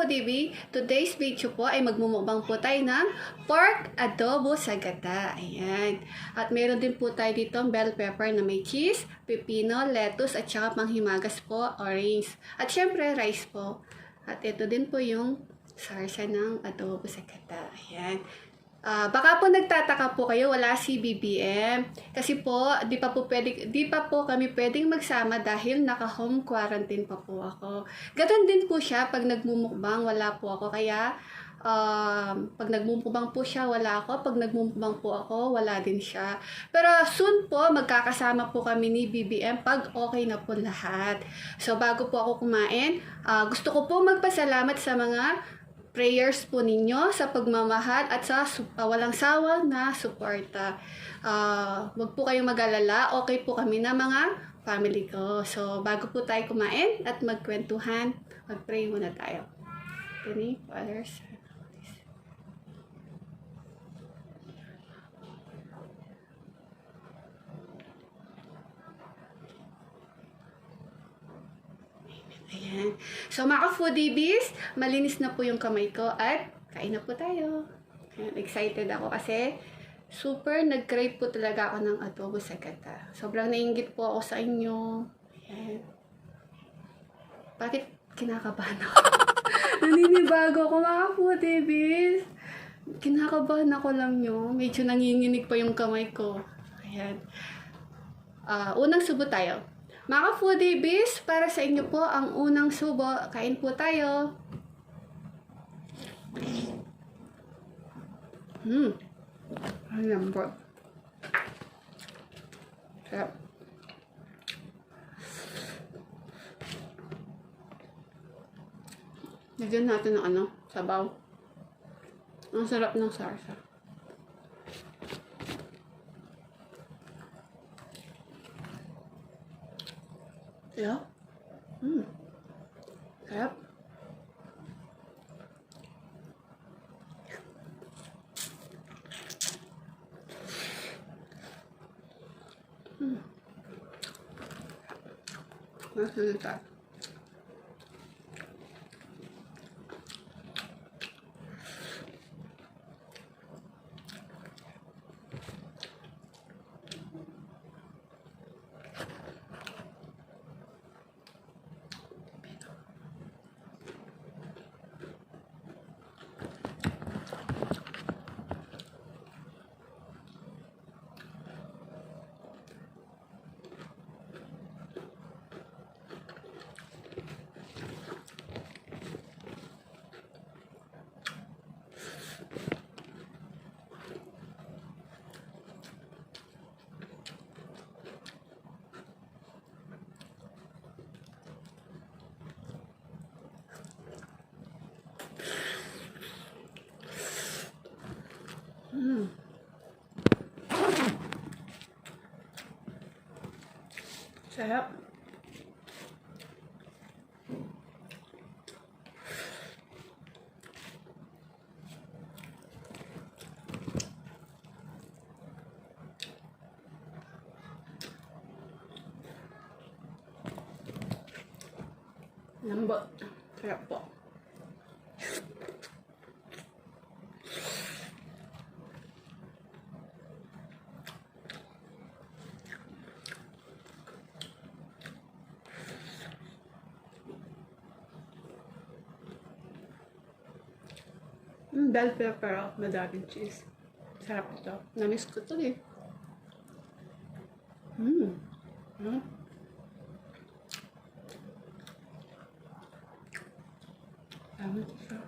Foodie, today's video po ay magmumukbang po tayo ng pork adobo sa gata. Ayan. At meron din po tayo dito bell pepper na may cheese, pepino, lettuce, at saka panghimagas po, orange. At syempre, rice po. At ito din po yung sarsa ng adobo sa gata. Ayan. Baka po nagtataka po kayo, wala si BBM. Kasi po, di pa po kami pwedeng magsama dahil naka-home quarantine pa po ako. Ganon din po siya pag nagmumukbang, wala po ako. Kaya, pag nagmumukbang po siya, wala ako. Pag nagmumukbang po ako, wala din siya. Pero soon po, magkakasama po kami ni BBM pag okay na po lahat. So, bago po ako kumain, gusto ko po magpasalamat sa mga prayers po ninyo sa pagmamahal at sa walang sawa na suporta. Wag po kayong mag-alala, okay po kami na mga family ko. So, bago po tayo kumain at magkwentuhan, mag-pray muna tayo. Any others? Ayan. So, mga foodies, malinis na po yung kamay ko at kain na po tayo. Ayan, excited ako kasi super nag-crave po talaga ako ng adobo sa gata. Sobrang nainggit po ako sa inyo. Ayan. Bakit kinakabahan ako? Naninibago ako, mga foodies. Kinakabahan ako lang yun. Medyo nanginginig pa yung kamay ko. Ayan. Unang subo tayo. Mga foodies, para sa inyo po ang unang subo. Kain po tayo. Ang lambot. Sarap. Lagyan natin ng sabaw. Ang sarap ng sarsa. Yeah. Sarap. Masarap. Sarap. Lambot. Sarap po. Bell pepper, madaming cheese. Sarap ito. Namiss ko ito eh. Dami ito siya.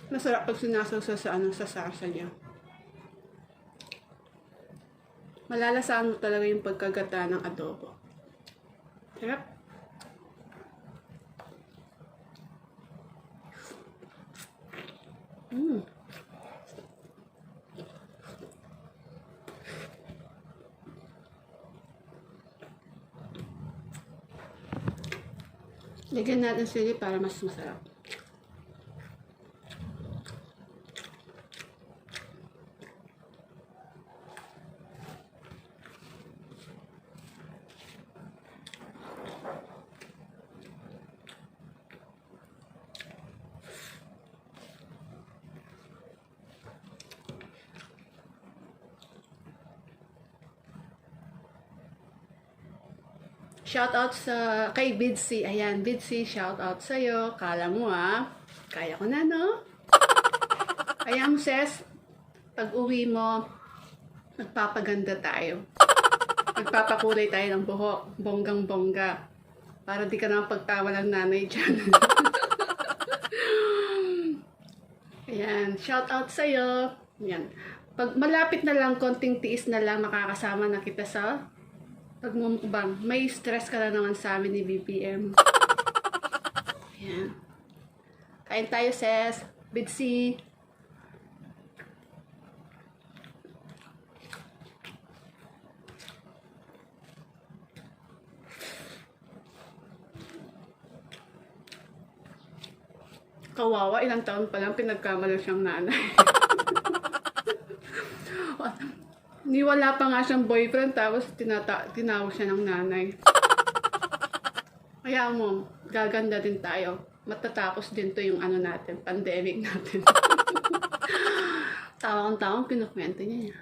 Masarap pag sinasawsa sa ano, sa sarsa niya. Malalasaan mo talaga yung pagkagata ng adobo. Sarap. Lagyan natin sili para mas masarap. Shoutout sa kay Bidsi. Ayan, Bidsi, shoutout sa'yo. Kala mo kaya ko na, no? Ayan, sis, pag uwi mo, magpapaganda tayo. Magpapakulay tayo ng buhok, bonggang-bongga. Para di ka na pagtawa ng nanay dyan. Ayan, shoutout sa'yo. Ayan. Pag malapit na lang, konting tiis na lang, makakasama na kita sa pagmumukbang. May stress ka na naman sa amin ni BPM. Ayan. Kain tayo, sis. Bidsi. Kawawa, ilang taon pa lang pinagkamala siyang nanay. Niwala pa nga siyang boyfriend, tapos tinawag siya ng nanay. Kaya mo, gaganda din tayo. Matatapos din to yung ano natin, pandemic natin. Tawang-tawang pinukwento niya.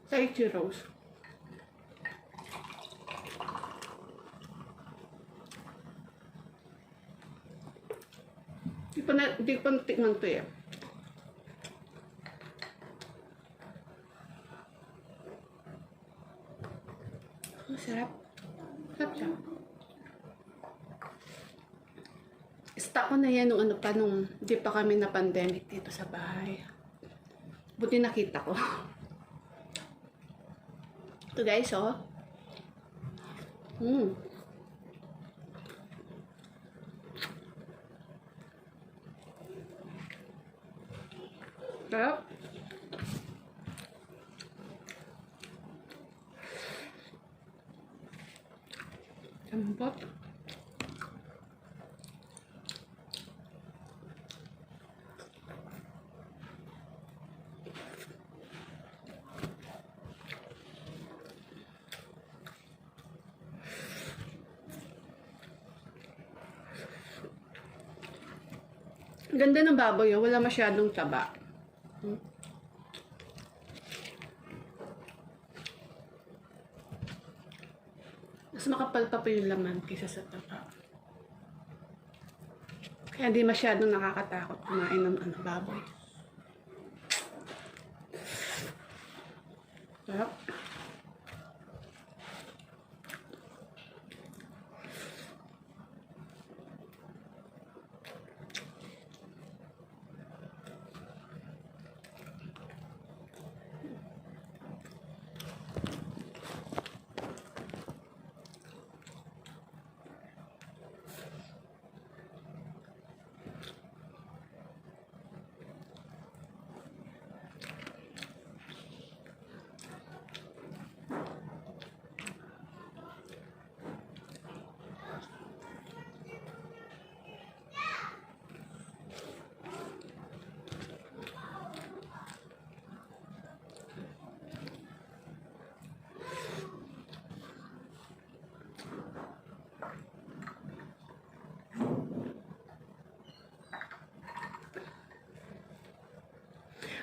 Say churros. Di pa natikman to eh. Masarap. Sarap siya. Stock ko na yan nung di pa kami na pandemic dito sa bahay. Buti nakita ko. Ito guys, oh. Sarap. Lambot. Ganda ng baboy, oh. Wala masyadong taba. Mas makapal pa po yung laman kaysa sa taba. Kaya di masyadong nakakatakot kumain ng baboy. Sarap.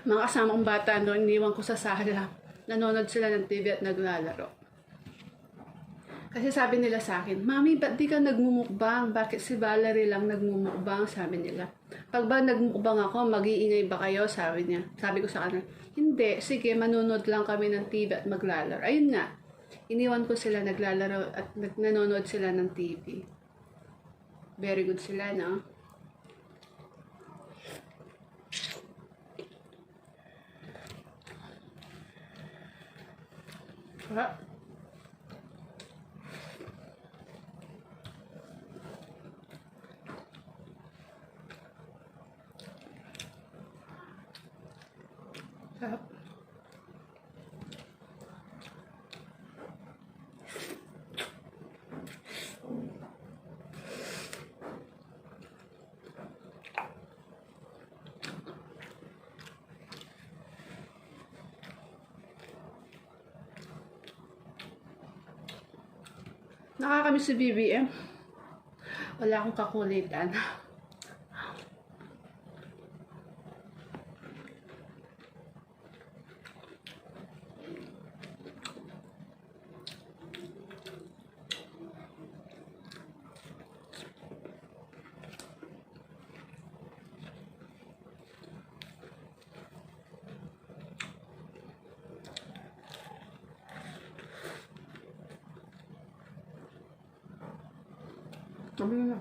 Mga kasama kong bata doon, iniwan ko sa sala. nanonood sila ng TV at naglalaro. Kasi sabi nila sa akin, Mami, ba't di ka nagmumukbang? Bakit si Valerie lang nagmumukbang? Sabi nila. Pag ba nagmukbang ako, mag-iingay ba kayo? Sabi niya. Sabi ko sa kanila, hindi, sige, manunod lang kami ng TV at maglalaro. Ayun nga, iniwan ko sila naglalaro at nanonood sila ng TV. Very good sila, no? Ah. Sarap. Nakakamiss si BBM. Wala akong kakulitan. Sabi na.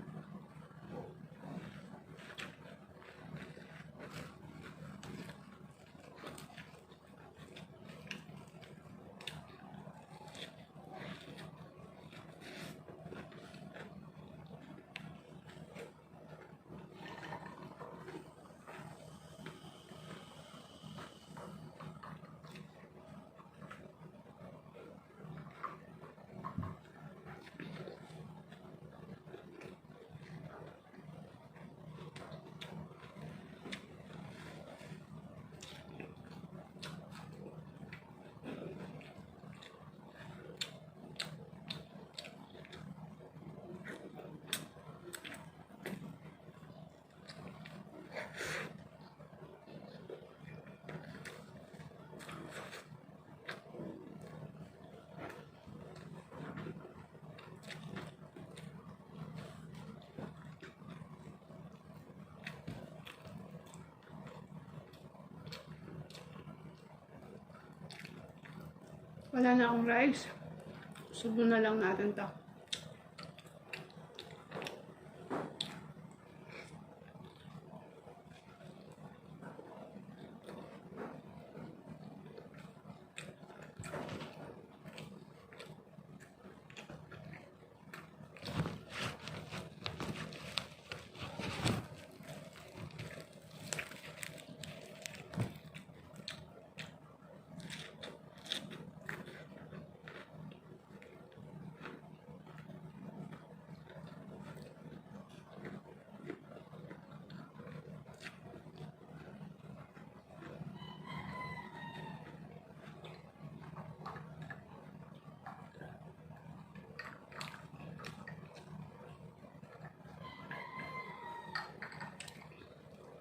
Wala na akong rice. Subo na lang natin to.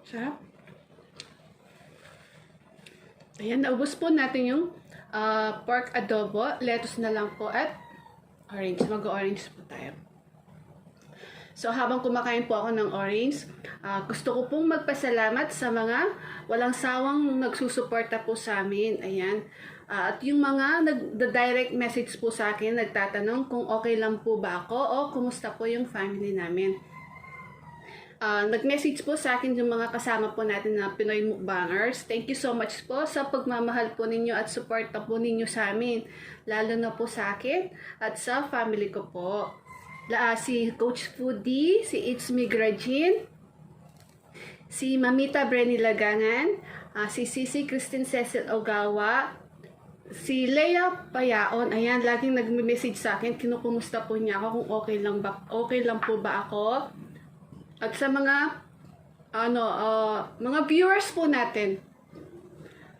Sarap. Ayan, naubos po natin yung pork adobo. Lettuce na lang po at orange. Mag-orange po tayo. So, habang kumakain po ako ng orange, gusto ko pong magpasalamat sa mga walang sawang nagsusuporta po sa amin. Ayan. At yung mga nag-direct message po sa akin, nagtatanong kung okay lang po ba ako o kumusta po yung family namin. Nag-message po sa akin yung mga kasama po natin na Pinoy Mukbangers. Thank you so much po sa pagmamahal po ninyo at suporta po ninyo sa amin. Lalo na po sa akin at sa family ko po. Si Coach Foodie, si It's Me Grajin, si Mamita Brenny Lagangan, si Sisi Christine Cecil Ogawa, si Leia Payaon. Ayan, laging nag-message sa akin, kinukumusta po niya ako kung okay lang po ba ako. At sa mga mga viewers po natin.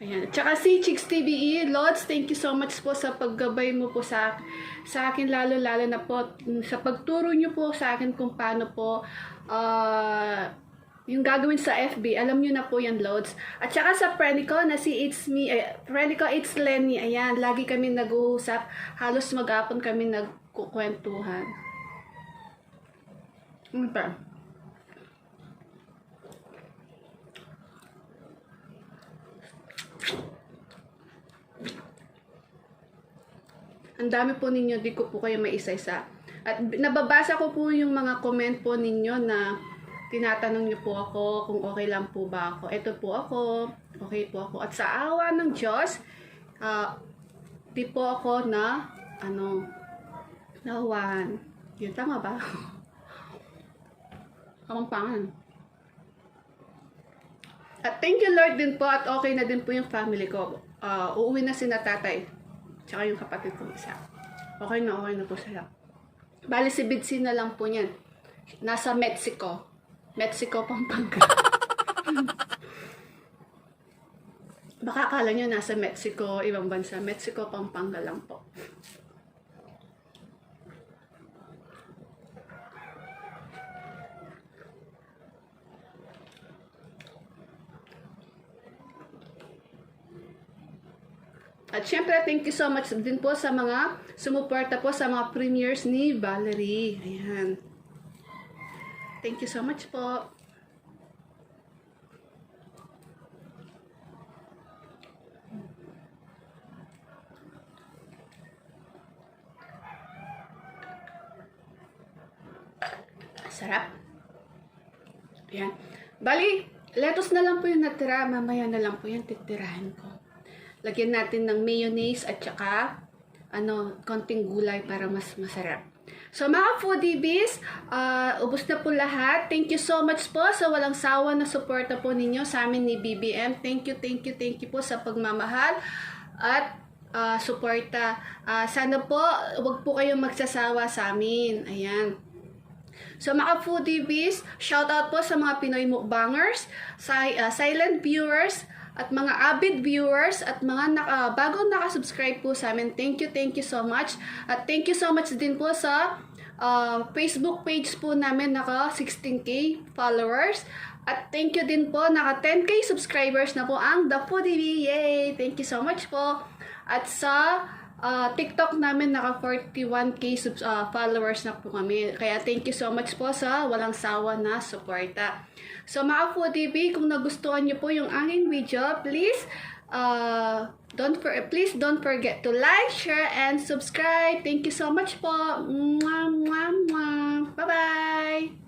Ayan. Tsaka si Chicks TVE, Lods, thank you so much po sa paggabay mo po sa akin, lalo na po sa pagturo niyo po sa akin kung paano po yung gagawin sa FB, alam nyo na po yan, loads. At saka sa friend ko na si It's Me, friend ko It's Lenny, ayan, lagi kami nag-uusap, halos mag-apon kami nagkukwentuhan. Ano pa? Ang dami po ninyo, di ko po kayo maisa-isa. At nababasa ko po yung mga comment po ninyo na tinatanong niyo po ako kung okay lang po ba ako. Ito po ako, okay po ako. At sa awa ng Diyos, di po ako na, nawahan. Yun, tama ba? Kamangpangan. At thank you Lord din po at okay na din po yung family ko. Uuwi na si tatay. Tsaka yung kapatid kong isa. Okay na po sila. Bali si Bitsy na lang po niyan. Nasa Mexico. Mexico, Pampanga. Baka akala nyo nasa Mexico, ibang bansa. Mexico, Pampanga lang po. At syempre, thank you so much din po sa mga sumuporta po sa mga premieres ni Valerie. Ayan. Thank you so much po. Sarap. Ayan. Bali, lettuce na lang po yung natira. Mamaya na lang po yung titirahan ko. Lagyan natin ng mayonnaise at saka konting gulay para mas masarap. So mga foodie bees, ubos na po lahat. Thank you so much po sa walang sawa na suporta po ninyo sa amin ni BBM. Thank you po sa pagmamahal at suporta. Sana po, wag po kayong magsasawa sa amin. Ayan. So mga foodie bees, shout out po sa mga Pinoy mukbangers, silent viewers, at mga avid viewers at mga bagong nakasubscribe po sa amin. Thank you so much. At thank you so much din po sa Facebook page po namin, naka 16K followers. At thank you din po, naka 10K subscribers na po ang The Foodie Bee. Yay! Thank you so much po. At sa TikTok namin, naka 41K followers na po kami. Kaya thank you so much po sa walang sawa na suporta. So mga Foodie Bee, kung nagustuhan nyo po yung aking video, please don't forget to like, share, and subscribe. Thank you so much po. Mwah, mwah, mwah. Bye-bye!